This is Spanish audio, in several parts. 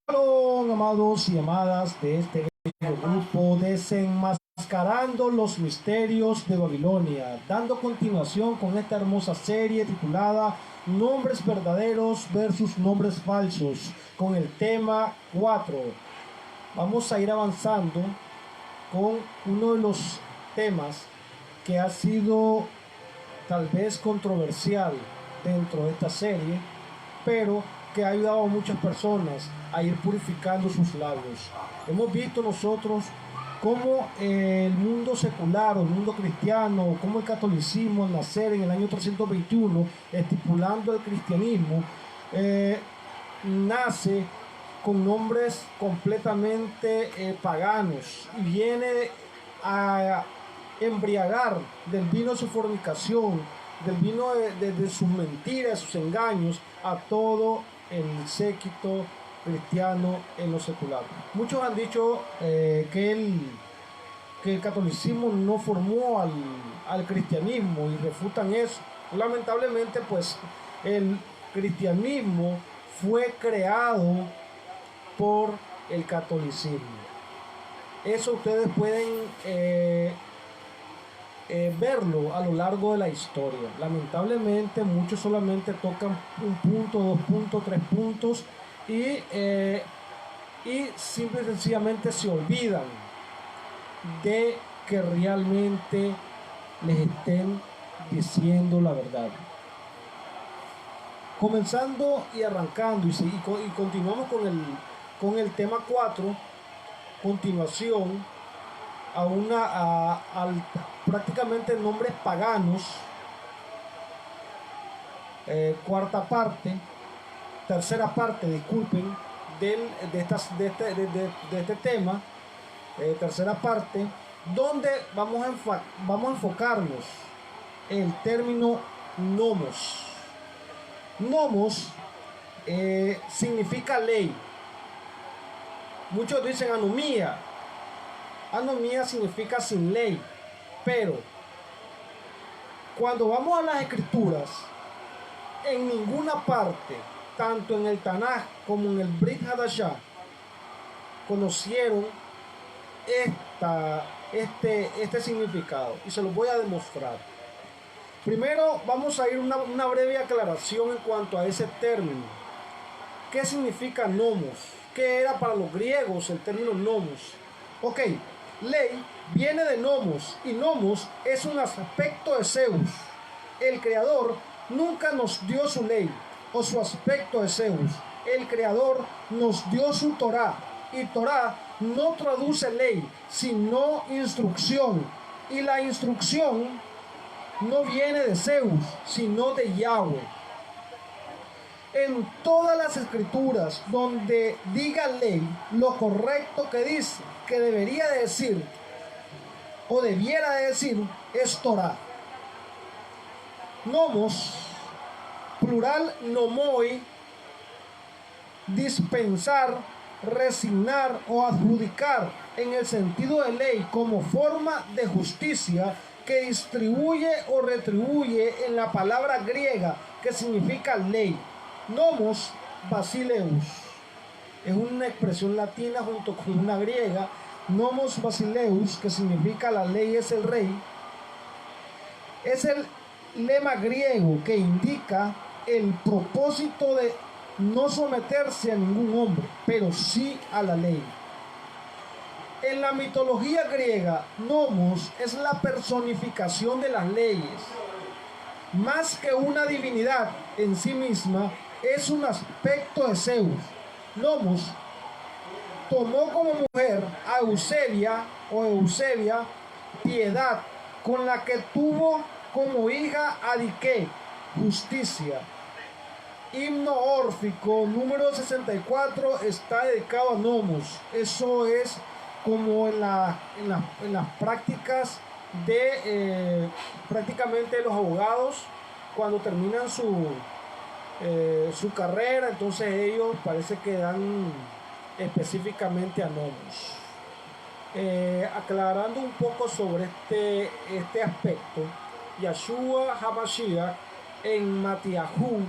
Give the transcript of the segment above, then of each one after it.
Shalom, amados y amadas de este grupo Desenmascarando los Misterios de Babilonia, dando continuación con esta hermosa serie titulada Nombres verdaderos versus nombres falsos, con el tema 4. Vamos a ir avanzando con uno de los temas que ha sido tal vez controversial dentro de esta serie, pero que ha ayudado a muchas personas a ir purificando sus labios. Hemos visto nosotros cómo el mundo secular o el mundo cristiano, cómo el catolicismo al nacer en el año 321, estipulando el cristianismo, nace con nombres completamente paganos y viene a embriagar del vino de su fornicación, del vino de sus mentiras, sus engaños, a todo el séquito cristiano en lo secular. Muchos han dicho que el catolicismo no formó al cristianismo y refutan eso. Lamentablemente, pues el cristianismo fue creado por el catolicismo. Eso ustedes pueden verlo a lo largo de la historia. Lamentablemente muchos solamente tocan un punto, 2 puntos, 3 puntos y simple y sencillamente se olvidan de que realmente les estén diciendo la verdad. Comenzando y arrancando y continuamos con el tema 4, continuación a prácticamente nombres paganos, tercera parte, disculpen, de este tema, tercera parte, donde vamos a enfocarnos en el término nomos. Nomos significa ley. Muchos dicen anomía. Anomía significa sin ley, pero cuando vamos a las escrituras, en ninguna parte, tanto en el Tanaj como en el Brit Hadashah, conocieron este significado, y se los voy a demostrar. Primero vamos a ir una breve aclaración en cuanto a ese término. ¿Qué significa nomos? ¿Qué era para los griegos el término nomos? Ok, ley viene de nomos, y nomos es un aspecto de Zeus. El creador nunca nos dio su ley o su aspecto de Zeus. El creador nos dio su Torá, y Torá no traduce ley sino instrucción, y la instrucción no viene de Zeus sino de Yahweh. En todas las escrituras donde diga ley, lo correcto que dice, que debería de decir o debiera de decir, es Torah. Nomos, plural nomoi, dispensar, resignar o adjudicar, en el sentido de ley como forma de justicia que distribuye o retribuye, en la palabra griega que significa ley. Nomos basileus es una expresión latina junto con una griega. Nomos basileus, que significa la ley es el rey, es el lema griego que indica el propósito de no someterse a ningún hombre, pero sí a la ley. En la mitología griega, Nomos es la personificación de las leyes. Más que una divinidad en sí misma, es un aspecto de Zeus. Nomos tomó como mujer a Eusebia, piedad, con la que tuvo como hija a Dique, justicia. Himno órfico número 64 está dedicado a Nomos. Eso es como en las prácticas de prácticamente los abogados, cuando terminan su carrera, entonces ellos parece que dan específicamente a Nomos. Aclarando un poco sobre este aspecto, Yahshua HaMashiach en Matiahú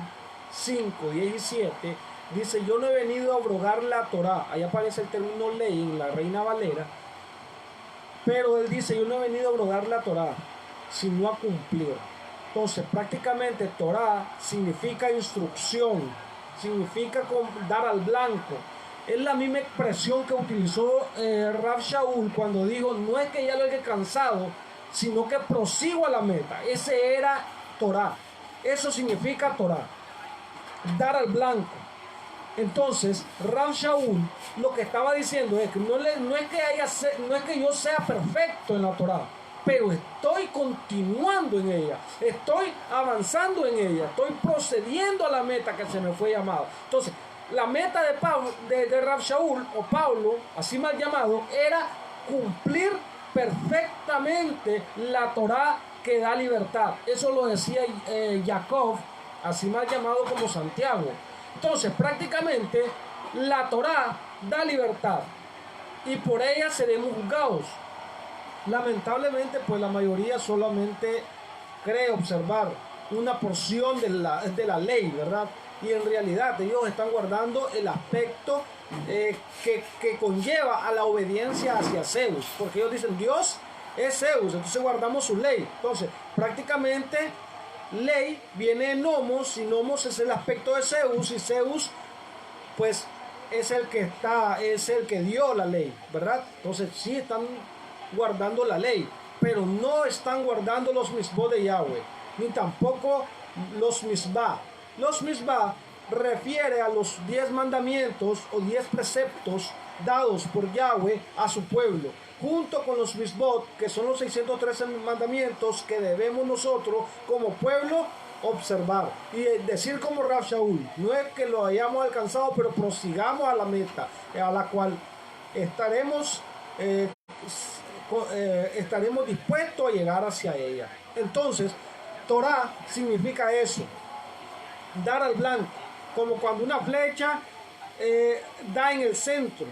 5:17 Dice, yo no he venido a abrogar la Torá. Ahí aparece el término ley en la Reina Valera. Pero él dice, yo no he venido a abrogar la Torá, sino a cumplir. Entonces, prácticamente Torá significa instrucción, significa dar al blanco. Es la misma expresión que utilizó Rav Shaul cuando dijo, no es que ya lo haya cansado, sino que prosigo a la meta. Ese era Torá. Eso significa Torá, dar al blanco. Entonces, Rav Shaul lo que estaba diciendo es que no es que yo sea perfecto en la Torá, pero estoy continuando en ella, estoy avanzando en ella, estoy procediendo a la meta que se me fue llamada. Entonces, la meta de Rav Shaul, o Pablo, así mal llamado, era cumplir perfectamente la Torá que da libertad. Eso lo decía Jacob, así mal llamado como Santiago. Entonces, prácticamente, la Torá da libertad y por ella seremos juzgados. Lamentablemente, pues la mayoría solamente cree observar una porción de la ley, ¿verdad? Y en realidad ellos están guardando el aspecto que conlleva a la obediencia hacia Zeus, porque ellos dicen, Dios es Zeus, entonces guardamos su ley. Entonces, prácticamente, ley viene de nomos, y nomos es el aspecto de Zeus, y Zeus pues es el que dio la ley, ¿verdad? Entonces sí están guardando la ley, pero no están guardando los misbot de Yahweh, ni tampoco los misbah. Los misbah refiere a los 10 mandamientos o 10 preceptos dados por Yahweh a su pueblo, junto con los misbot, que son los 613 mandamientos que debemos nosotros como pueblo observar. Y decir como Rav Shaul, no es que lo hayamos alcanzado, pero prosigamos a la meta, a la cual estaremos dispuestos a llegar hacia ella. Entonces, Torah significa eso, dar al blanco, como cuando una flecha da en el centro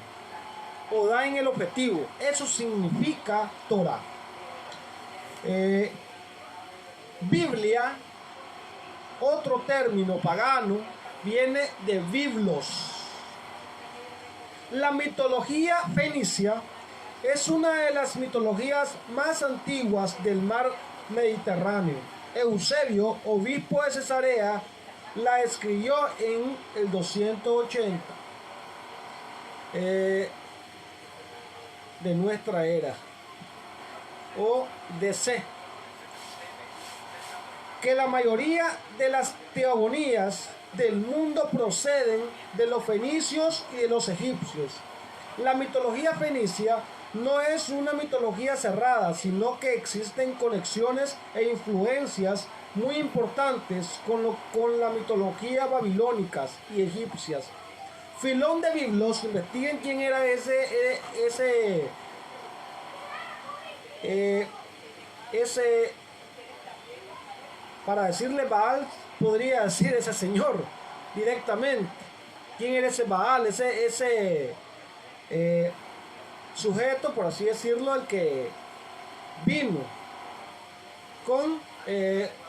o da en el objetivo. Eso significa Torah. Biblia, otro término pagano, viene de biblos. La mitología fenicia es una de las mitologías más antiguas del mar Mediterráneo. Eusebio, obispo de Cesarea, la escribió en el 280 de nuestra era, o DC. Que la mayoría de las teogonías del mundo proceden de los fenicios y de los egipcios. La mitología fenicia no es una mitología cerrada, sino que existen conexiones e influencias muy importantes con la mitología babilónicas y egipcias. Filón de Biblos, investiguen quién era ese para decirle Baal, podría decir ese señor directamente. ¿Quién era ese Baal? Ese sujeto, por así decirlo, el que vino con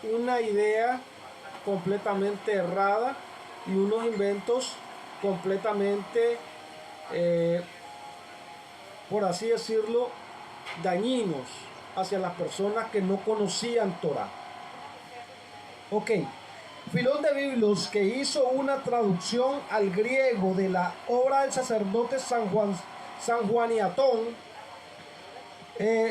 una idea completamente errada y unos inventos completamente, por así decirlo, dañinos hacia las personas que no conocían Torah. Ok, Filón de Biblos, que hizo una traducción al griego de la obra del sacerdote San Juaniatón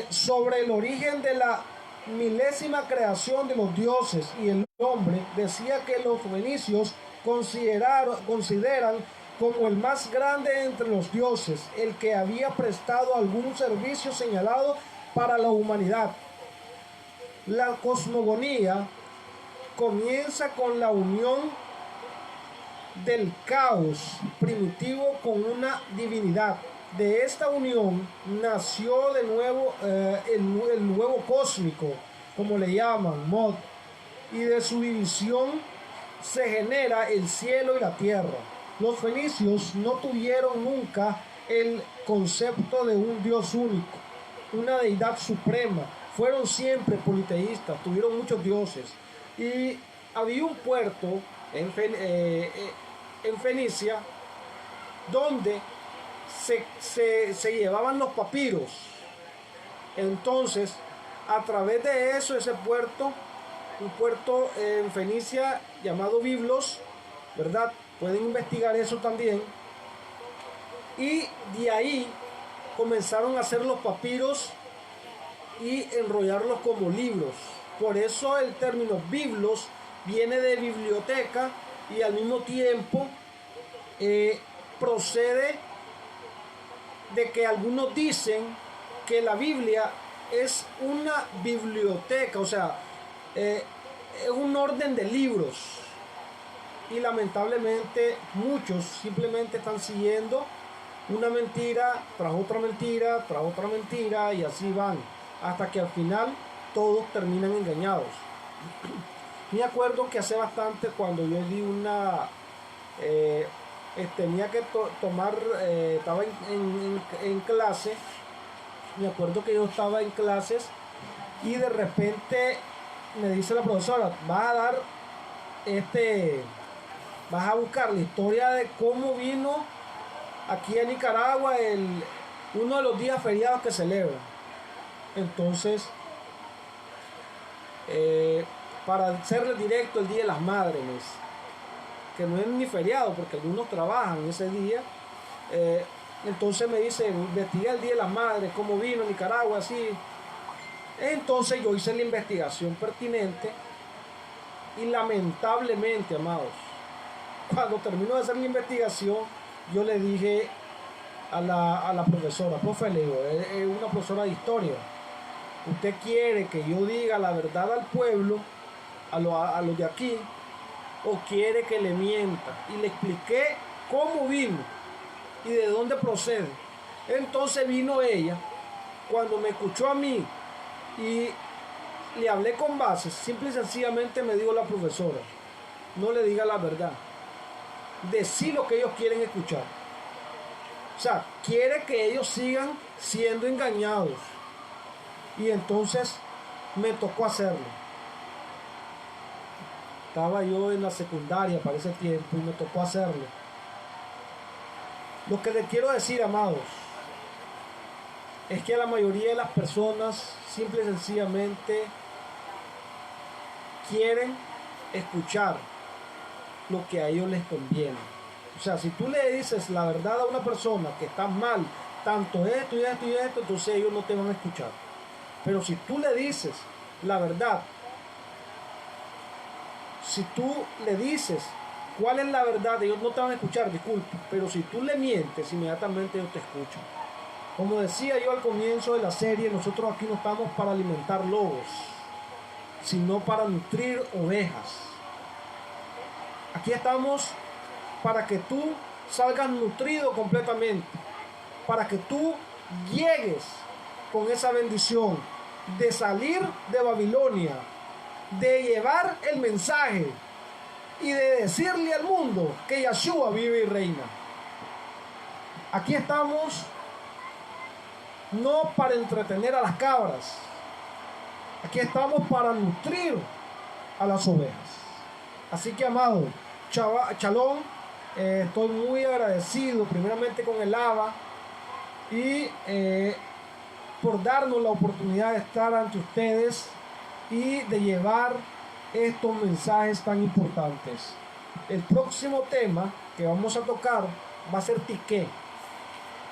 sobre el origen de la milésima creación de los dioses y el hombre, decía que los fenicios consideran como el más grande entre los dioses, el que había prestado algún servicio señalado para la humanidad. La cosmogonía comienza con la unión del caos primitivo con una divinidad. De esta unión nació de nuevo el nuevo cósmico, como le llaman, Mod, y de su división se genera el cielo y la tierra. Los fenicios no tuvieron nunca el concepto de un Dios único, una deidad suprema. Fueron siempre politeístas, tuvieron muchos dioses. Y había un puerto en Fenicia, donde se llevaban los papiros. Entonces, a través de eso, ese puerto, un puerto en Fenicia llamado Biblos, ¿verdad? Pueden investigar eso también. Y de ahí comenzaron a hacer los papiros y enrollarlos como libros. Por eso el término biblos viene de biblioteca y al mismo tiempo procede de que algunos dicen que la Biblia es una biblioteca, o sea, es un orden de libros. Y lamentablemente muchos simplemente están siguiendo una mentira tras otra mentira, tras otra mentira, y así van, hasta que al final todos terminan engañados. Me acuerdo que hace bastante, cuando yo di una... tenía que tomar, estaba en clase, me acuerdo que yo estaba en clases y de repente me dice la profesora, vas a buscar la historia de cómo vino aquí a Nicaragua uno de los días feriados que celebran. Entonces, para serle directo, el Día de las Madres, que no es ni feriado porque algunos trabajan ese día. Entonces me dice, investiga el Día de las Madres, cómo vino a Nicaragua, así. Entonces yo hice la investigación pertinente y lamentablemente, amados, cuando terminó de hacer la investigación, yo le dije a la profesora, profe, le digo, es una profesora de historia, usted quiere que yo diga la verdad al pueblo, a los de aquí, o quiere que le mienta. Y le expliqué cómo vino y de dónde procede. Entonces vino ella, cuando me escuchó a mí y le hablé con bases, simple y sencillamente me dijo la profesora, no le diga la verdad, decí lo que ellos quieren escuchar. O sea, quiere que ellos sigan siendo engañados. Y entonces me tocó hacerlo. Estaba yo en la secundaria para ese tiempo y me tocó hacerlo. Lo que les quiero decir, amados, es que la mayoría de las personas simple y sencillamente quieren escuchar lo que a ellos les conviene. O sea, si tú le dices la verdad a una persona que está mal, tanto esto y esto y esto, entonces ellos no te van a escuchar. Pero si tú le dices la verdad, si tú le dices cuál es la verdad, ellos no te van a escuchar, disculpe. Pero si tú le mientes, inmediatamente ellos te escuchan. Como decía yo al comienzo de la serie, nosotros aquí no estamos para alimentar lobos, sino para nutrir ovejas. Aquí estamos para que tú salgas nutrido completamente, para que tú llegues con esa bendición de salir de Babilonia, de llevar el mensaje y de decirle al mundo que Yeshua vive y reina. Aquí estamos no para entretener a las cabras, aquí estamos para nutrir a las ovejas. Así que, amado, Shalom, estoy muy agradecido primeramente con el ABA y por darnos la oportunidad de estar ante ustedes y de llevar estos mensajes tan importantes. El próximo tema que vamos a tocar va a ser Tiqué,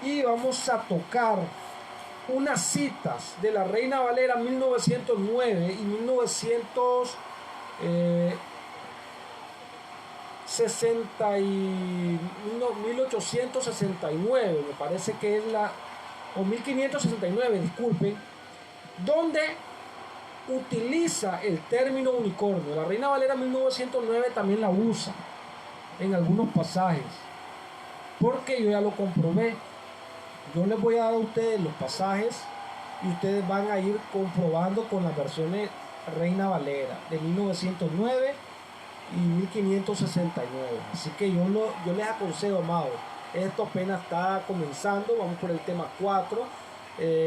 y vamos a tocar unas citas de la Reina Valera 1909 y 1869, me parece que es o 1569, disculpen, donde utiliza el término unicornio. La Reina Valera 1909 también la usa en algunos pasajes, porque yo ya lo comprobé. Yo les voy a dar a ustedes los pasajes y ustedes van a ir comprobando con las versiones Reina Valera de 1909 y 1569. Así que yo les aconsejo, amados, esto apenas está comenzando, vamos por el tema 4,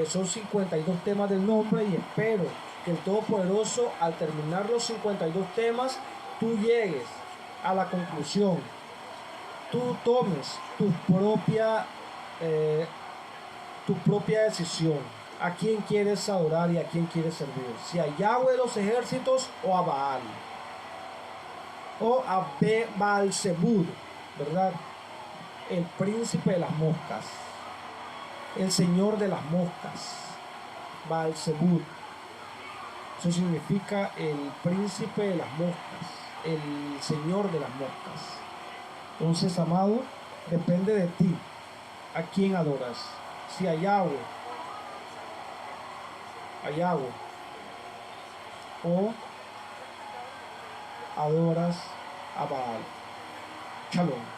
son 52 temas del nombre, y espero que el Todopoderoso, al terminar los 52 temas, tú llegues a la conclusión tú tomes tu propia decisión. ¿A quién quieres adorar y a quién quieres servir? Si a Yahweh de los ejércitos o a Baal. O a Baal-Zebub, ¿verdad? El príncipe de las moscas. El señor de las moscas. Baal-Zebub. Eso significa el príncipe de las moscas. El señor de las moscas. Entonces, amado, depende de ti. ¿A quién adoras? Si a Yahweh, o adoras a Baal. Shalom.